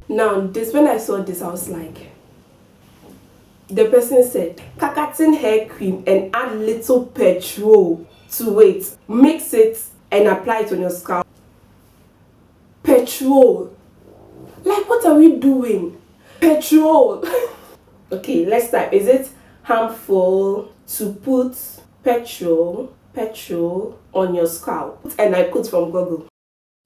Now, this when I saw this, I was like, the person said, kakatin hair cream and add little petrol to it. Mix it and apply it on your scalp. Petrol. Like, what are we doing? Petrol. Okay, let's type. Is it harmful to put petrol on your scalp? And I put from Google.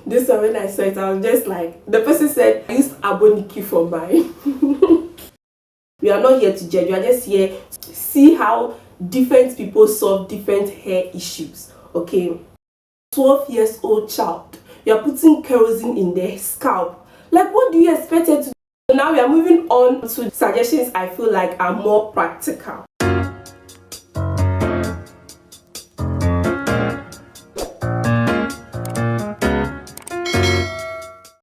This one, when I saw it, I was just like, the person said, I used aboniki for mine. We are not here to judge, we are just here to see how different people solve different hair issues. Okay, 12 years old child, you are putting kerosene in their scalp. Like, what do you expect it to do? So now we are moving on to suggestions I feel like are more practical.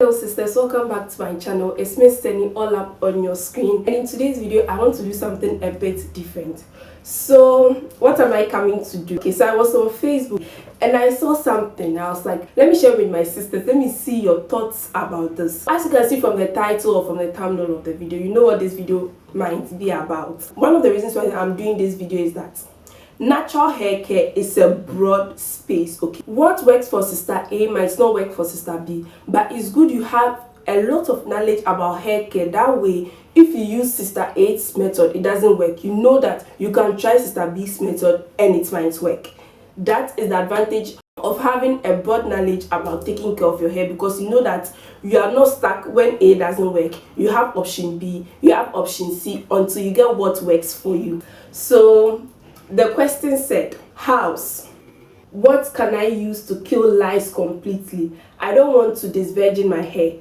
Hello sisters, welcome back to my channel. It's me standing all up on your screen, and in today's video I want to do something a bit different. So what am I coming to do? Okay, so I was on Facebook and I saw something. I was like, let me share with my sisters, let me see your thoughts about this. As you can see from the title or from the thumbnail of the video, you know what this video might be about. One of the reasons why I'm doing this video is that natural hair care is a broad space. Okay, what works for sister A might not work for sister B, but it's good you have a lot of knowledge about hair care. That way, if you use sister A's method, it doesn't work, you know that you can try sister B's method and it might work. That is the advantage of having a broad knowledge about taking care of your hair, because you know that you are not stuck when A doesn't work. You have option B, you have option C until you get what works for you. So the question said, house, what can I use to kill lice completely? I don't want to disvirgin my hair.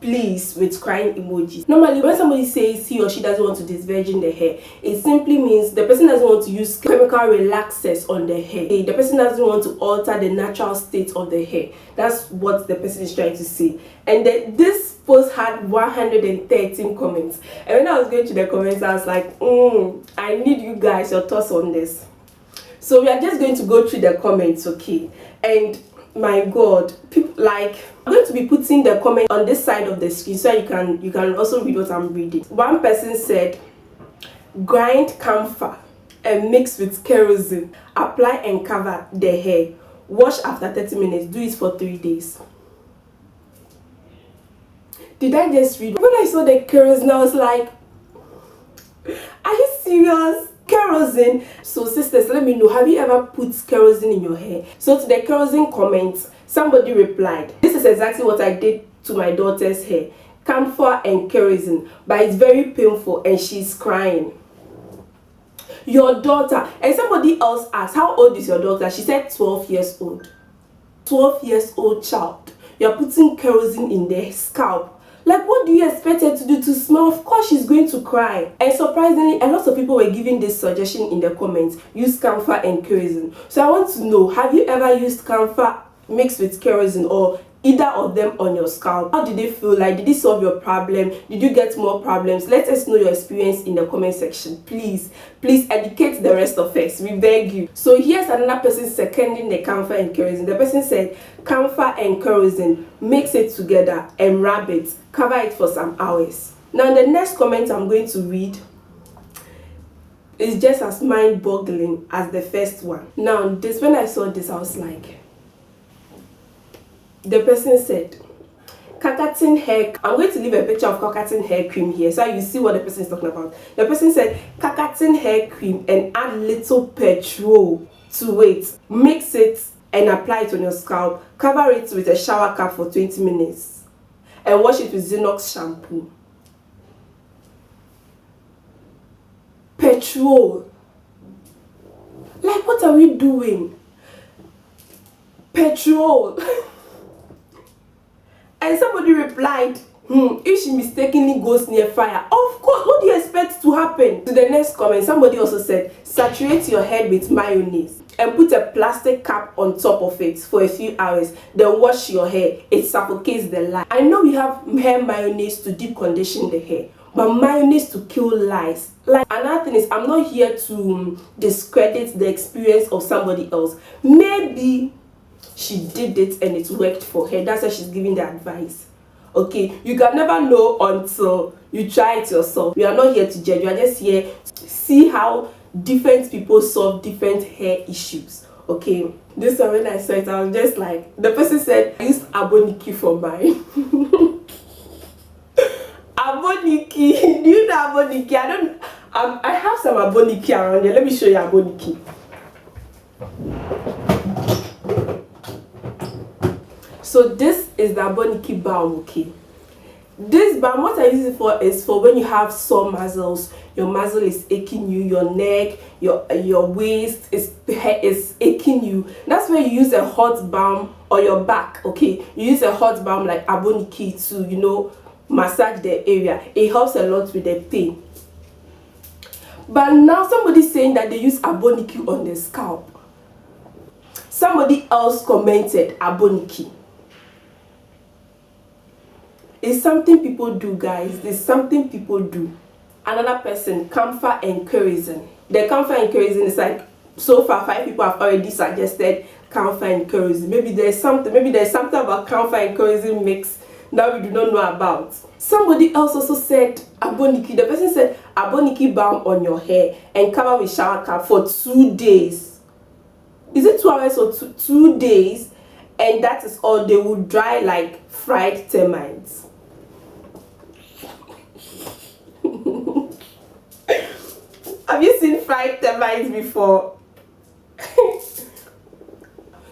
Please, with crying emoji. Normally, when somebody says he or she doesn't want to disvirgin the hair, it simply means the person doesn't want to use chemical relaxers on the hair. The person doesn't want to alter the natural state of the hair. That's what the person is trying to say. And then this post had 113 comments. And when I was going to the comments, I was like, I need you guys, your thoughts on this. So we are just going to go through the comments, okay? And my God, people, like, I'm going to be putting the comment on this side of the screen so you can also read what I'm reading. One person said, grind camphor and mix with kerosene, apply and cover the hair, wash after 30 minutes, do it for 3 days. Did I just read? When I saw the kerosene, I was like, are you serious? Kerosene? So sisters, let me know, have you ever put kerosene in your hair? So to the kerosene comments, somebody replied, this is exactly what I did to my daughter's hair, camphor and kerosene, but it's very painful and she's crying. Your daughter. And somebody else asked, how old is your daughter? She said 12 years old. 12 years old child, you're putting kerosene in their scalp. Like, what do you expect her to do to smell? Of course she's going to cry. And surprisingly, a lot of people were giving this suggestion in the comments, use camphor and kerosene. So I want to know, have you ever used camphor mixed with kerosene or either of them on your scalp? How did they feel like? Did it solve your problem? Did you get more problems? Let us know your experience in the comment section. Please educate the rest of us, we beg you. So here's another person seconding the camphor and kerosene. The person said, camphor and kerosene, mix it together and rub it, cover it for some hours. Now the next comment I'm going to read is just as mind-boggling as the first one. Now this, when I saw this, I was like, the person said, kakatin hair. I'm going to leave a picture of kakatin hair cream here so you see what the person is talking about. The person said, kakatin hair cream and add little petrol to it. Mix it and apply it on your scalp. Cover it with a shower cap for 20 minutes. And wash it with Xenox shampoo. Petrol. Like, what are we doing? Petrol. And somebody replied, if she mistakenly goes near fire, of course, what do you expect to happen? To the next comment, somebody also said, saturate your head with mayonnaise and put a plastic cap on top of it for a few hours, then wash your hair. It suffocates the lice. I know we have hair mayonnaise to deep condition the hair, but mayonnaise to kill lice. Like, another thing is, I'm not here to discredit the experience of somebody else. Maybe she did it and it worked for her. That's why she's giving the advice. Okay, you can never know until you try it yourself. We are not here to judge, we are just here to see how different people solve different hair issues. Okay, this one, when I saw it, I was just like, the person said I used aboniki for mine. Aboniki, do you know aboniki? I have some aboniki around here. Let me show you aboniki. So this is the aboniki balm. Okay, this balm, what I use it for is for when you have sore muscles, your muscle is aching you, your neck, your waist is aching you. That's where you use a hot balm, or your back. Okay, you use a hot balm like aboniki to, you know, massage the area. It helps a lot with the pain. But now somebody's saying that they use aboniki on the scalp. Somebody else commented aboniki. It's something people do, guys. It's something people do. Another person, camphor and kerosene. The camphor and kerosene is like, so far 5 people have already suggested camphor and kerosene. Maybe there's something about camphor and kerosene mix that we do not know about. Somebody else also said aboniki. The person said aboniki balm on your hair and cover with shower cap for 2 days. Is it 2 hours or 2 days? And that is all. They will dry like fried termites. Have you seen fried termites before?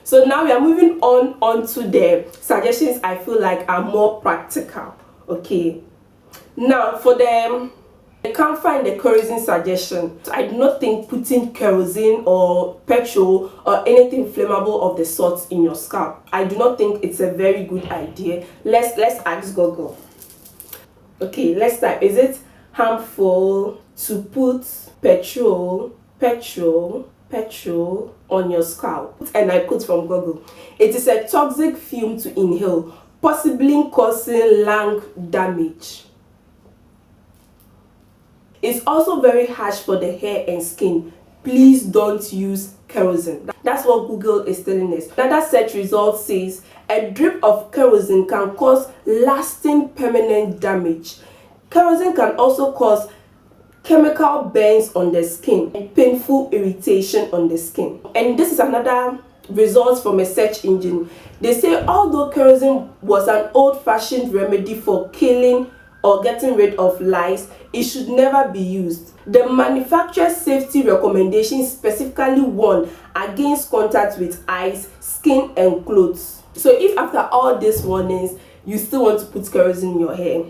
So now we are moving on to the suggestions I feel like are more practical. Okay, now for the camphor and the kerosene suggestion, I do not think putting kerosene or petrol or anything flammable of the sort in your scalp, I do not think it's a very good idea. Let's ask Google. Okay, let's type, is it harmful to put petrol on your scalp? And I put from Google, it is a toxic fume to inhale, possibly causing lung damage. It's also very harsh for the hair and skin. Please don't use kerosene. That's what Google is telling us. Another search result says a drip of kerosene can cause lasting permanent damage. Kerosene can also cause chemical burns on the skin and painful irritation on the skin. And this is another result from a search engine. They say although kerosene was an old-fashioned remedy for killing or getting rid of lice, it should never be used. The manufacturer's safety recommendations specifically warn against contact with eyes, skin and clothes. So if after all these warnings you still want to put kerosene in your hair,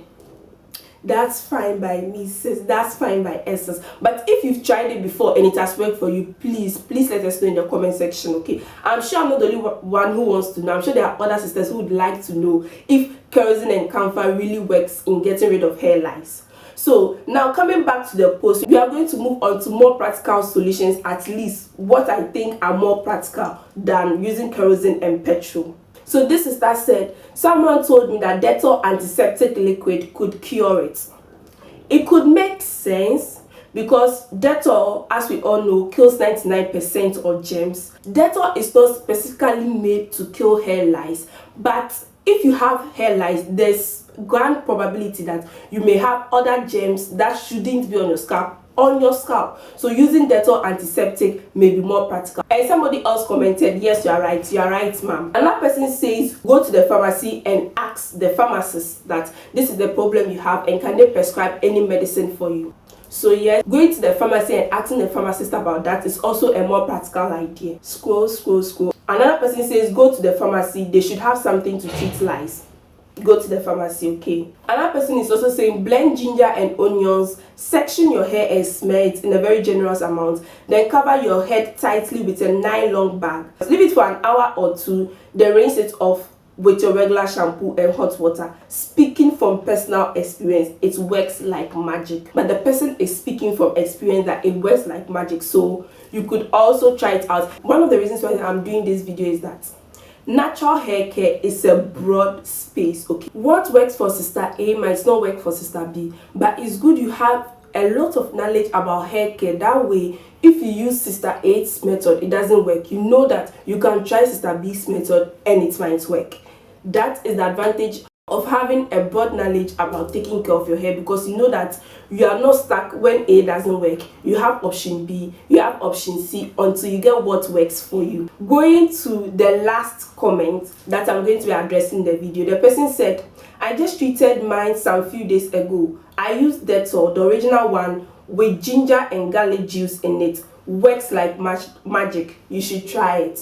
that's fine by me, sis. That's fine by essence. But if you've tried it before and it has worked for you, please let us know in the comment section. Okay, I'm sure I'm not the only one who wants to know. I'm sure there are other sisters who would like to know if kerosene and camphor really works in getting rid of hair lice. So now coming back to the post, we are going to move on to more practical solutions, at least what I think are more practical than using kerosene and petrol. So this sister said, someone told me that Dettol antiseptic liquid could cure it. It could make sense because Dettol, as we all know, kills 99% of germs. Dettol is not specifically made to kill hair lice, but if you have hair lice, there's grand probability that you may have other germs that shouldn't be on your scalp. So using Dettol antiseptic may be more practical. And somebody else commented, yes, you are right, ma'am. Another person says go to the pharmacy and ask the pharmacist that this is the problem you have and can they prescribe any medicine for you. So yes, going to the pharmacy and asking the pharmacist about that is also a more practical idea. Scroll. Another person says go to the pharmacy, they should have something to treat lice. Go to the pharmacy. Okay, another person is also saying blend ginger and onions, section your hair and smear it in a very generous amount, then cover your head tightly with a nylon bag. Leave it for an hour or 2, then rinse it off with your regular shampoo and hot water. Speaking from personal experience, it works like magic. But the person is speaking from experience that it works like magic, so you could also try it out. One of the reasons why I'm doing this video is that natural hair care is a broad space. Okay, what works for sister A might not work for sister B, but it's good you have a lot of knowledge about hair care. That way, if you use sister A's method, it doesn't work, you know that you can try sister B's method and it might work. That is the advantage of having a broad knowledge about taking care of your hair, because you know that you are not stuck when A doesn't work. You have option B, you have option C until you get what works for you. Going to the last comment that I'm going to be addressing in the video, the person said, I just treated mine some few days ago. I used Dettol, the original one, with ginger and garlic juice in it. Works like magic. You should try it.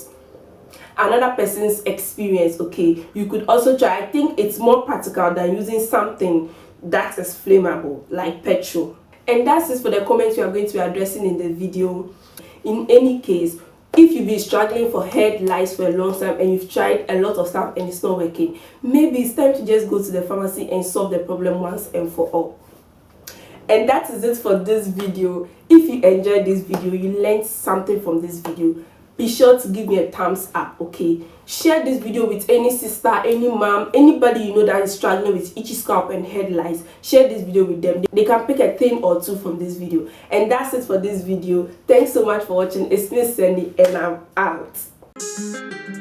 Another person's experience. Okay, you could also try. I think it's more practical than using something that is flammable like petrol. And that's it for the comments we are going to be addressing in the video. In any case, if you've been struggling for head lice for a long time and you've tried a lot of stuff and it's not working, maybe it's time to just go to the pharmacy and solve the problem once and for all. And that is it for this video. If you enjoyed this video, you learned something from this video, be sure to give me a thumbs up. Okay, share this video with any sister, any mom, anybody you know that is struggling with itchy scalp and head lice. Share this video with them. They can pick a thing or two from this video. And that's it for this video. Thanks so much for watching. It's Miss Sandy and I'm out.